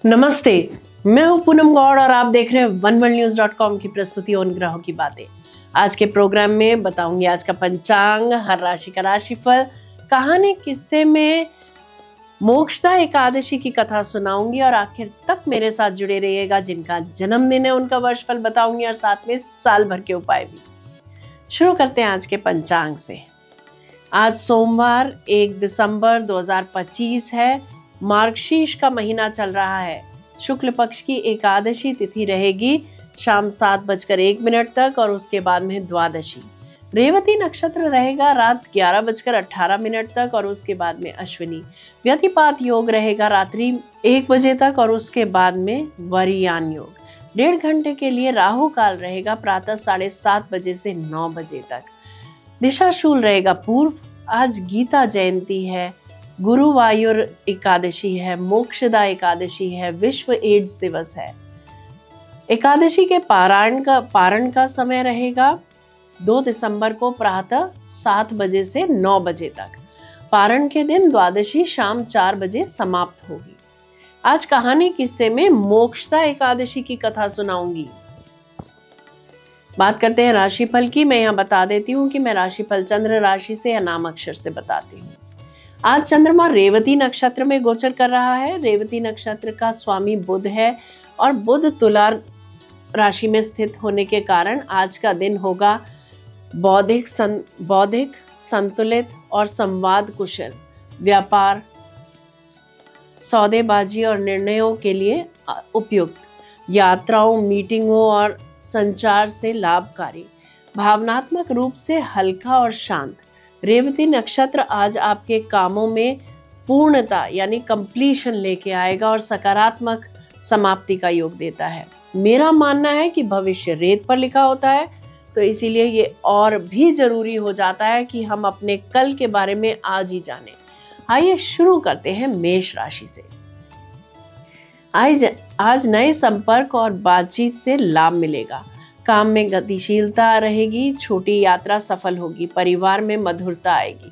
नमस्ते, मैं हूं पूनम गौड़ और आप देख रहे हैं oneworldnews.com की प्रस्तुति उन ग्रहों की बातें। आज के प्रोग्राम में बताऊंगी आज का पंचांग, हर राशि का राशिफल, कहानी, किस्से में मोक्षदा एकादशी की कथा सुनाऊंगी और आखिर तक मेरे साथ जुड़े रहिएगा। जिनका जन्मदिन है उनका वर्षफल बताऊंगी और साथ में साल भर के उपाय भी। शुरू करते हैं आज के पंचांग से। आज सोमवार 1 दिसंबर 2025 है। मार्गशीर्ष का महीना चल रहा है। शुक्ल पक्ष की एकादशी तिथि रहेगी शाम 7:01 तक और उसके बाद में द्वादशी। रेवती नक्षत्र रहेगा रात 11:18 तक और उसके बाद में अश्विनी। व्यतिपात योग रहेगा रात्रि 1 बजे तक और उसके बाद में वरियान योग। 1.5 घंटे के लिए राहु काल रहेगा प्रातः 7:30 बजे से 9 बजे तक। दिशाशूल रहेगा पूर्व। आज गीता जयंती है, गुरुवायुर एकादशी है, मोक्षदा एकादशी है, विश्व एड्स दिवस है। एकादशी के पारण का समय रहेगा 2 दिसंबर को प्रातः 7 बजे से 9 बजे तक। पारण के दिन द्वादशी शाम 4 बजे समाप्त होगी। आज कहानी किस्से में मोक्षदा एकादशी की कथा सुनाऊंगी। बात करते हैं राशिफल की। मैं यहाँ बता देती हूँ कि मैं राशिफल चंद्र राशि से या नाम अक्षर से बताती हूँ। आज चंद्रमा रेवती नक्षत्र में गोचर कर रहा है। रेवती नक्षत्र का स्वामी बुध है और बुध तुला राशि में स्थित होने के कारण आज का दिन होगा बौद्धिक, संतुलित और संवाद कुशल। व्यापार, सौदेबाजी और निर्णयों के लिए उपयुक्त। यात्राओं, मीटिंगों और संचार से लाभकारी। भावनात्मक रूप से हल्का और शांत। रेवती नक्षत्र आज आपके कामों में पूर्णता यानी कंप्लीशन लेके आएगा और सकारात्मक समाप्ति का योग देता है। मेरा मानना है कि भविष्य रेत पर लिखा होता है, तो इसीलिए ये और भी जरूरी हो जाता है कि हम अपने कल के बारे में आज ही जानें। आइए शुरू करते हैं मेष राशि से। आज नए संपर्क और बातचीत से लाभ मिलेगा। काम में गतिशीलता रहेगी। छोटी यात्रा सफल होगी। परिवार में मधुरता आएगी।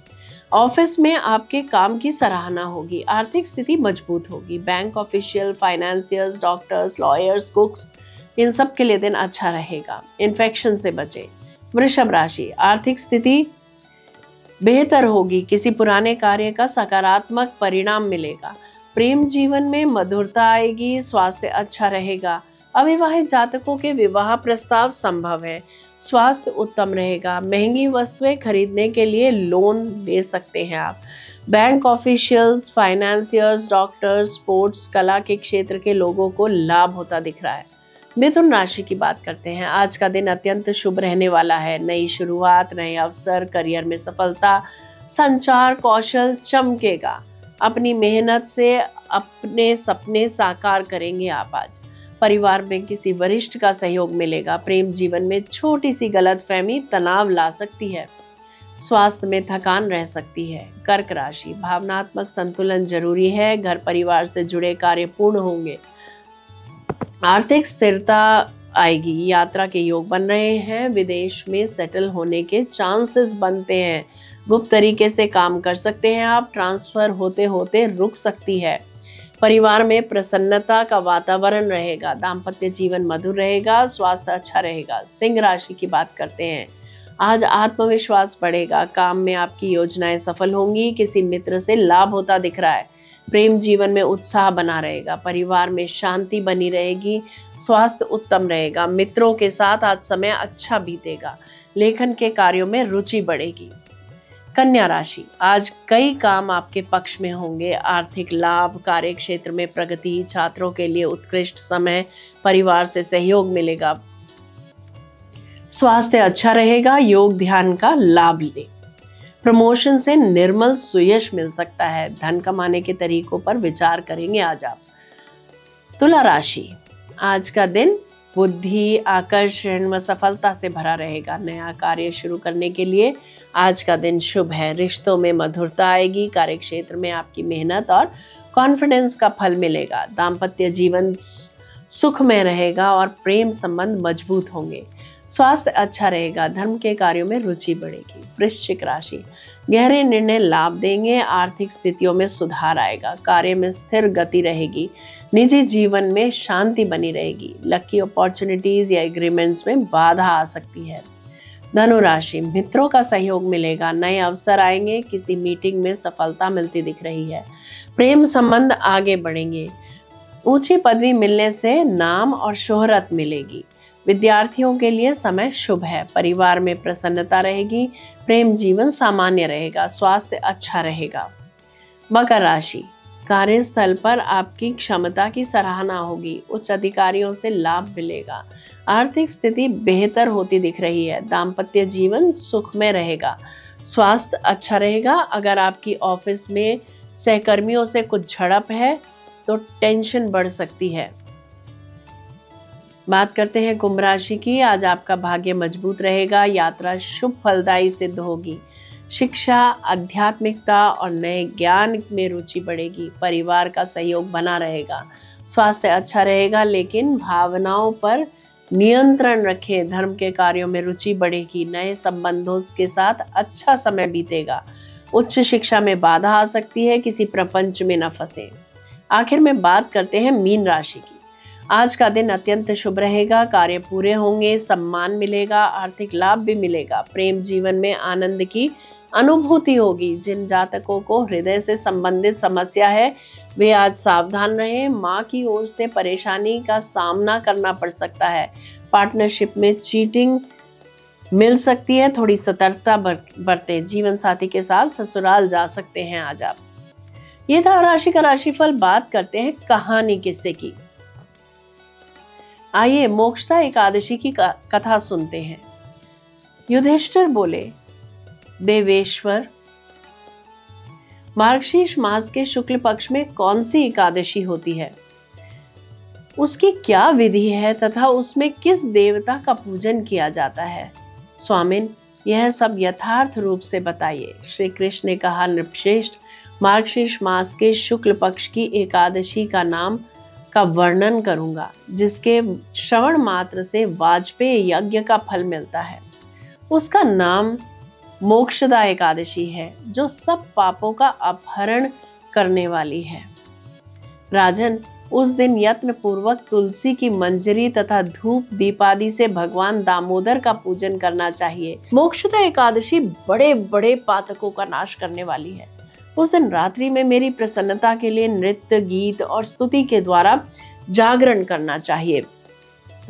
ऑफिस में आपके काम की सराहना होगी। आर्थिक स्थिति मजबूत होगी। Bank official, financiers, doctors, lawyers, cooks, इन सब के लिए दिन अच्छा रहेगा। इन्फेक्शन से बचें। वृषभ राशि, आर्थिक स्थिति बेहतर होगी। किसी पुराने कार्य का सकारात्मक परिणाम मिलेगा। प्रेम जीवन में मधुरता आएगी। स्वास्थ्य अच्छा रहेगा। अविवाहित जातकों के विवाह प्रस्ताव संभव है। स्वास्थ्य उत्तम रहेगा। महंगी वस्तुएं खरीदने के लिए लोन ले सकते हैं आप। Bank officials, financiers, doctors, sports, कला के क्षेत्र के लोगों को लाभ होता दिख रहा है। मिथुन राशि की बात करते हैं। आज का दिन अत्यंत शुभ रहने वाला है। नई शुरुआत, नए अवसर, करियर में सफलता, संचार कौशल चमकेगा। अपनी मेहनत से अपने सपने साकार करेंगे आप आज। परिवार में किसी वरिष्ठ का सहयोग मिलेगा। प्रेम जीवन में छोटी सी गलतफहमी तनाव ला सकती है। स्वास्थ्य में थकान रह सकती है। कर्क राशि, भावनात्मक संतुलन जरूरी है। घर परिवार से जुड़े कार्य पूर्ण होंगे। आर्थिक स्थिरता आएगी। यात्रा के योग बन रहे हैं। विदेश में सेटल होने के चांसेस बनते हैं। गुप्त तरीके से काम कर सकते हैं आप। ट्रांसफर होते होते रुक सकती है। परिवार में प्रसन्नता का वातावरण रहेगा। दाम्पत्य जीवन मधुर रहेगा। स्वास्थ्य अच्छा रहेगा। सिंह राशि की बात करते हैं। आज आत्मविश्वास बढ़ेगा। काम में आपकी योजनाएं सफल होंगी। किसी मित्र से लाभ होता दिख रहा है। प्रेम जीवन में उत्साह बना रहेगा। परिवार में शांति बनी रहेगी। स्वास्थ्य उत्तम रहेगा। मित्रों के साथ आज समय अच्छा बीतेगा। लेखन के कार्यों में रुचि बढ़ेगी। कन्या राशि, आज कई काम आपके पक्ष में होंगे। आर्थिक लाभ, कार्य क्षेत्र में प्रगति, छात्रों के लिए उत्कृष्ट समय, परिवार से सहयोग मिलेगा। स्वास्थ्य अच्छा रहेगा। योग ध्यान का लाभ ले। प्रमोशन से निर्मल सुयश मिल सकता है। धन कमाने के तरीकों पर विचार करेंगे आज आप। तुला राशि, आज का दिन बुद्धि, आकर्षण व सफलता से भरा रहेगा। नया कार्य शुरू करने के लिए आज का दिन शुभ है। रिश्तों में मधुरता आएगी। कार्य क्षेत्र में आपकी मेहनत और कॉन्फिडेंस का फल मिलेगा। दाम्पत्य जीवन सुखमय रहेगा और प्रेम संबंध मजबूत होंगे। स्वास्थ्य अच्छा रहेगा। धर्म के कार्यों में रुचि बढ़ेगी। वृश्चिक राशि, गहरे निर्णय लाभ देंगे, आर्थिक स्थितियों में सुधार आएगा, कार्य में स्थिर गति रहेगी, निजी जीवन में शांति बनी रहेगी, लकी अपॉर्चुनिटीज या एग्रीमेंट्स में बाधा आ सकती है। धनु राशि, मित्रों का सहयोग मिलेगा, नए अवसर आएंगे, किसी मीटिंग में सफलता मिलती दिख रही है, प्रेम संबंध आगे बढ़ेंगे, ऊंची पदवी मिलने से नाम और शोहरत मिलेगी। विद्यार्थियों के लिए समय शुभ है, परिवार में प्रसन्नता रहेगी, प्रेम जीवन सामान्य रहेगा, स्वास्थ्य अच्छा रहेगा। मकर राशि, कार्यस्थल पर आपकी क्षमता की सराहना होगी, उच्च अधिकारियों से लाभ मिलेगा, आर्थिक स्थिति बेहतर होती दिख रही है, दाम्पत्य जीवन सुखमय रहेगा, स्वास्थ्य अच्छा रहेगा। अगर आपकी ऑफिस में सहकर्मियों से कुछ झड़प है तो टेंशन बढ़ सकती है। बात करते हैं कुंभ राशि की। आज आपका भाग्य मजबूत रहेगा, यात्रा शुभ फलदायी सिद्ध होगी, शिक्षा, आध्यात्मिकता और नए ज्ञान में रुचि बढ़ेगी, परिवार का सहयोग बना रहेगा, स्वास्थ्य अच्छा रहेगा, लेकिन भावनाओं पर नियंत्रण रखें, धर्म के कार्यों में रुचि बढ़ेगी, नए संबंधों के साथ अच्छा समय बीतेगा, उच्च शिक्षा में बाधा आ सकती है, किसी प्रपंच में न फंसे। आखिर में बात करते हैं मीन राशि की। आज का दिन अत्यंत शुभ रहेगा, कार्य पूरे होंगे, सम्मान मिलेगा, आर्थिक लाभ भी मिलेगा, प्रेम जीवन में आनंद की अनुभूति होगी। जिन जातकों को हृदय से संबंधित समस्या है वे आज सावधान रहें, माँ की ओर से परेशानी का सामना करना पड़ सकता है, पार्टनरशिप में चीटिंग मिल सकती है, थोड़ी सतर्कता बरतें, जीवन साथी के साथ ससुराल जा सकते हैं आज आप। ये था राशि का राशिफल। बात करते हैं कहानी किस्से की। आइए मोक्षदा एकादशी की कथा सुनते हैं। युधिष्ठिर बोले, देवेश्वर, मार्गशीर्ष मास के शुक्ल पक्ष में कौन सी एकादशी होती है, उसकी क्या विधि है तथा उसमें किस देवता का पूजन किया जाता है? स्वामिन, यह सब यथार्थ रूप से बताइए। श्री कृष्ण ने कहा, नृपश्रेष्ठ, मार्गशीर्ष मास के शुक्ल पक्ष की एकादशी का नाम का वर्णन करूंगा, जिसके श्रवण मात्र से वाजपेय यज्ञ का फल मिलता है। उसका नाम मोक्षदा एकादशी है, जो सब पापों का अपहरण करने वाली है। राजन, उस दिन यत्न पूर्वक तुलसी की मंजरी तथा धूप दीपादि से भगवान दामोदर का पूजन करना चाहिए। मोक्षदा एकादशी बड़े बड़े पातकों का नाश करने वाली है। उस दिन रात्रि में मेरी प्रसन्नता के लिए नृत्य, गीत और स्तुति के द्वारा जागरण करना चाहिए।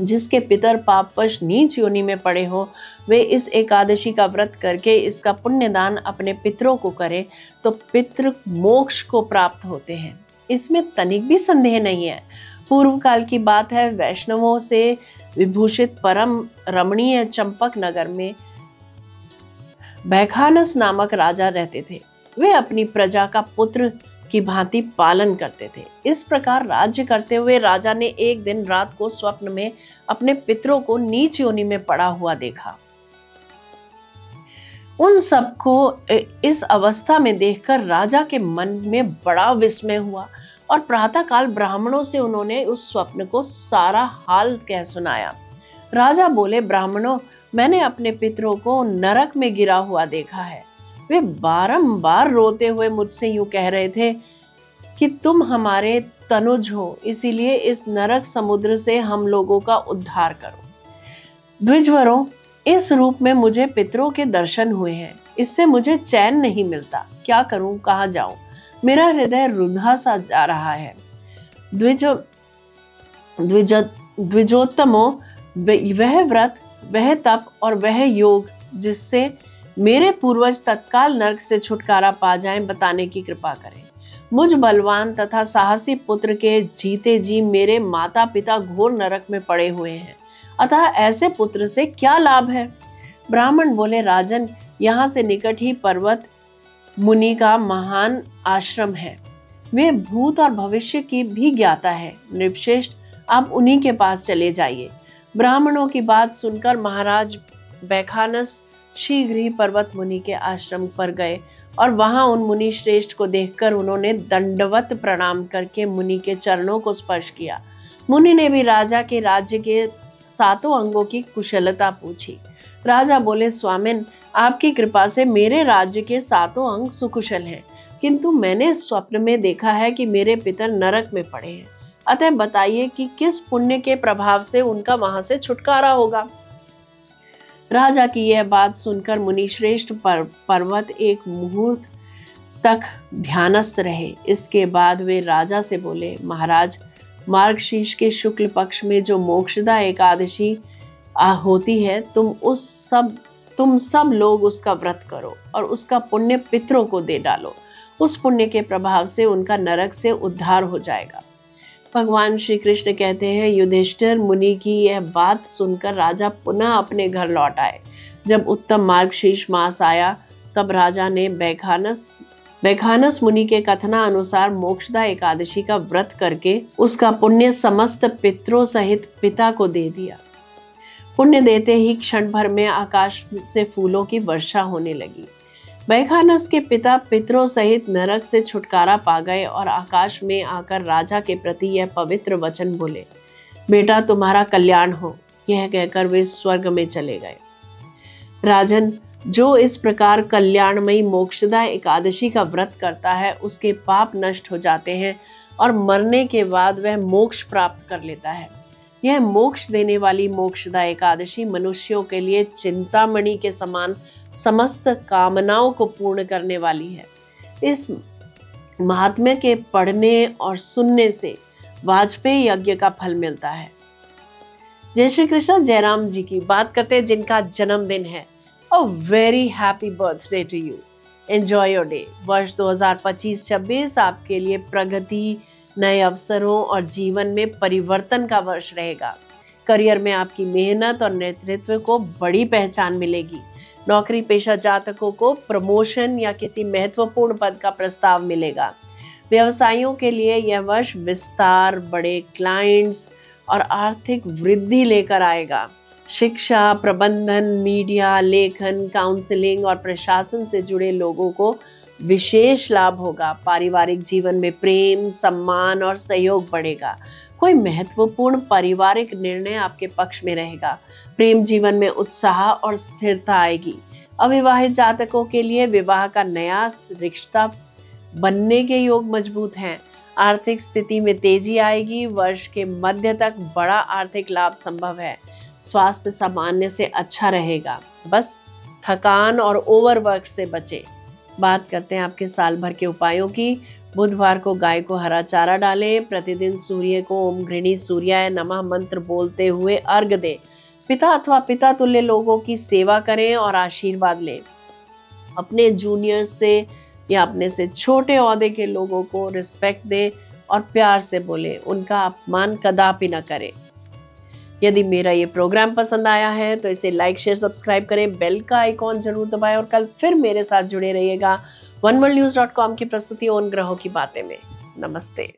जिसके पितर पापवश नीच योनि में पड़े हो, वे इस एकादशी का व्रत करके इसका पुण्यदान अपने पितरों को करें तो पितृ मोक्ष को प्राप्त होते हैं। इसमें तनिक भी संदेह नहीं है। पूर्व काल की बात है, वैष्णवों से विभूषित परम रमणीय चंपक नगर में बैखानस नामक राजा रहते थे। वे अपनी प्रजा का पुत्र की भांति पालन करते थे। इस प्रकार राज्य करते हुए राजा ने एक दिन रात को स्वप्न में अपने पितरों को नीच योनि में पड़ा हुआ देखा। उन सबको इस अवस्था में देखकर राजा के मन में बड़ा विस्मय हुआ और प्रातःकाल ब्राह्मणों से उन्होंने उस स्वप्न को सारा हाल कह सुनाया। राजा बोले, ब्राह्मणों, मैंने अपने पितरों को नरक में गिरा हुआ देखा है। वे बारंबार रोते हुए मुझसे यूं कह रहे थे कि तुम हमारे तनुज हो, इसीलिए इस नरक समुद्र से हम लोगों का उद्धार करो। द्विजवरों, इस रूप में मुझे पितरों के दर्शन हुए हैं, इससे मुझे चैन नहीं मिलता। क्या करूं, कहाँ जाऊं? मेरा हृदय रुधा सा जा रहा है। द्विजोत्तमों, वह व्रत, वह तप और वह योग जिससे मेरे पूर्वज तत्काल नरक से छुटकारा पा जाएं, बताने की कृपा करें। मुझ बलवान तथा साहसी पुत्र के जीते जी मेरे माता पिता घोर नरक में पड़े हुए हैं, अतः ऐसे पुत्र से क्या लाभ है? ब्राह्मण बोले, राजन, यहाँ से निकट ही पर्वत मुनि का महान आश्रम है। वे भूत और भविष्य की भी ज्ञाता है। नृपश्रेष्ठ, आप उन्हीं के पास चले जाइए। ब्राह्मणों की बात सुनकर महाराज बैखानस शीघ्र ही पर्वत मुनि के आश्रम पर गए और वहां उन मुनि श्रेष्ठ को देखकर उन्होंने दंडवत प्रणाम करके मुनि के चरणों को स्पर्श किया। मुनि ने भी राजा के राज्य के 7 अंगों की कुशलता पूछी। राजा बोले, स्वामिन, आपकी कृपा से मेरे राज्य के 7 अंग सुकुशल हैं, किंतु मैंने स्वप्न में देखा है कि मेरे पिता नरक में पड़े हैं। अतः बताइए कि किस पुण्य के प्रभाव से उनका वहां से छुटकारा होगा। राजा की यह बात सुनकर मुनिश्रेष्ठ पर्वत एक मुहूर्त तक ध्यानस्थ रहे। इसके बाद वे राजा से बोले, महाराज, मार्गशीर्ष के शुक्ल पक्ष में जो मोक्षदा एकादशी होती है, तुम सब लोग उसका व्रत करो और उसका पुण्य पितरों को दे डालो। उस पुण्य के प्रभाव से उनका नरक से उद्धार हो जाएगा। भगवान श्री कृष्ण कहते हैं, युधिष्ठिर मुनि की यह बात सुनकर राजा पुनः अपने घर लौट आए। जब उत्तम मार्गशीर्ष मास आया, तब राजा ने बैखानस मुनि के कथना अनुसार मोक्षदा एकादशी का व्रत करके उसका पुण्य समस्त पितरों सहित पिता को दे दिया। पुण्य देते ही क्षण भर में आकाश से फूलों की वर्षा होने लगी। बैखानस के पिता पितरों सहित नरक से छुटकारा पा गए और आकाश में आकर राजा के प्रति यह पवित्र वचन बोले, बेटा, तुम्हारा कल्याण हो। यह कहकर वे स्वर्ग में चले गए। राजन, जो इस प्रकार कल्याणमयी मोक्षदा एकादशी का व्रत करता है, उसके पाप नष्ट हो जाते हैं और मरने के बाद वह मोक्ष प्राप्त कर लेता है। यह मोक्ष देने वाली मोक्षदा एकादशी मनुष्यों के लिए चिंतामणि के समान समस्त कामनाओं को पूर्ण करने वाली है। इस महात्म्य के पढ़ने और सुनने से वाजपेयी यज्ञ का फल मिलता है। जय श्री कृष्ण। जयराम जी की बात करते हैं जिनका जन्मदिन है। A very happy birthday to you. Enjoy your day. वर्ष 2025-26 आपके लिए प्रगति, नए अवसरों और जीवन में परिवर्तन का वर्ष रहेगा। करियर में आपकी मेहनत और नेतृत्व को बड़ी पहचान मिलेगी। नौकरी पेशा जातकों को प्रमोशन या किसी महत्वपूर्ण पद का प्रस्ताव मिलेगा। व्यवसायियों के लिए यह वर्ष विस्तार, बड़े क्लाइंट्स और आर्थिक वृद्धि लेकर आएगा। शिक्षा, प्रबंधन, मीडिया, लेखन, काउंसलिंग और प्रशासन से जुड़े लोगों को विशेष लाभ होगा। पारिवारिक जीवन में प्रेम, सम्मान और सहयोग बढ़ेगा। कोई महत्वपूर्ण पारिवारिक निर्णय आपके पक्ष में रहेगा। प्रेम जीवन में उत्साह और स्थिरता आएगी। अविवाहित जातकों के लिए विवाह का नया रिश्ता बनने के योग मजबूत हैं। आर्थिक स्थिति में तेजी आएगी। वर्ष के मध्य तक बड़ा आर्थिक लाभ संभव है। स्वास्थ्य सामान्य से अच्छा रहेगा। बस थकान और ओवरवर्क से बचें। बात करते हैं आपके साल भर के उपायों की। बुधवार को गाय को हरा चारा डालें। प्रतिदिन सूर्य को ओम गृणी सूर्याय नमः मंत्र बोलते हुए अर्घ दें। पिता अथवा पिता तुल्य लोगों की सेवा करें और आशीर्वाद लें। अपने जूनियर से या अपने से छोटे ओहदे के लोगों को रिस्पेक्ट दें और प्यार से बोलें। उनका अपमान कदापि न करें। यदि मेरा ये प्रोग्राम पसंद आया है तो इसे लाइक, शेयर, सब्सक्राइब करें। बेल का आइकॉन जरूर दबाएं और कल फिर मेरे साथ जुड़े रहिएगा oneworldnews.com की प्रस्तुति उन ग्रहों की बातें में। नमस्ते।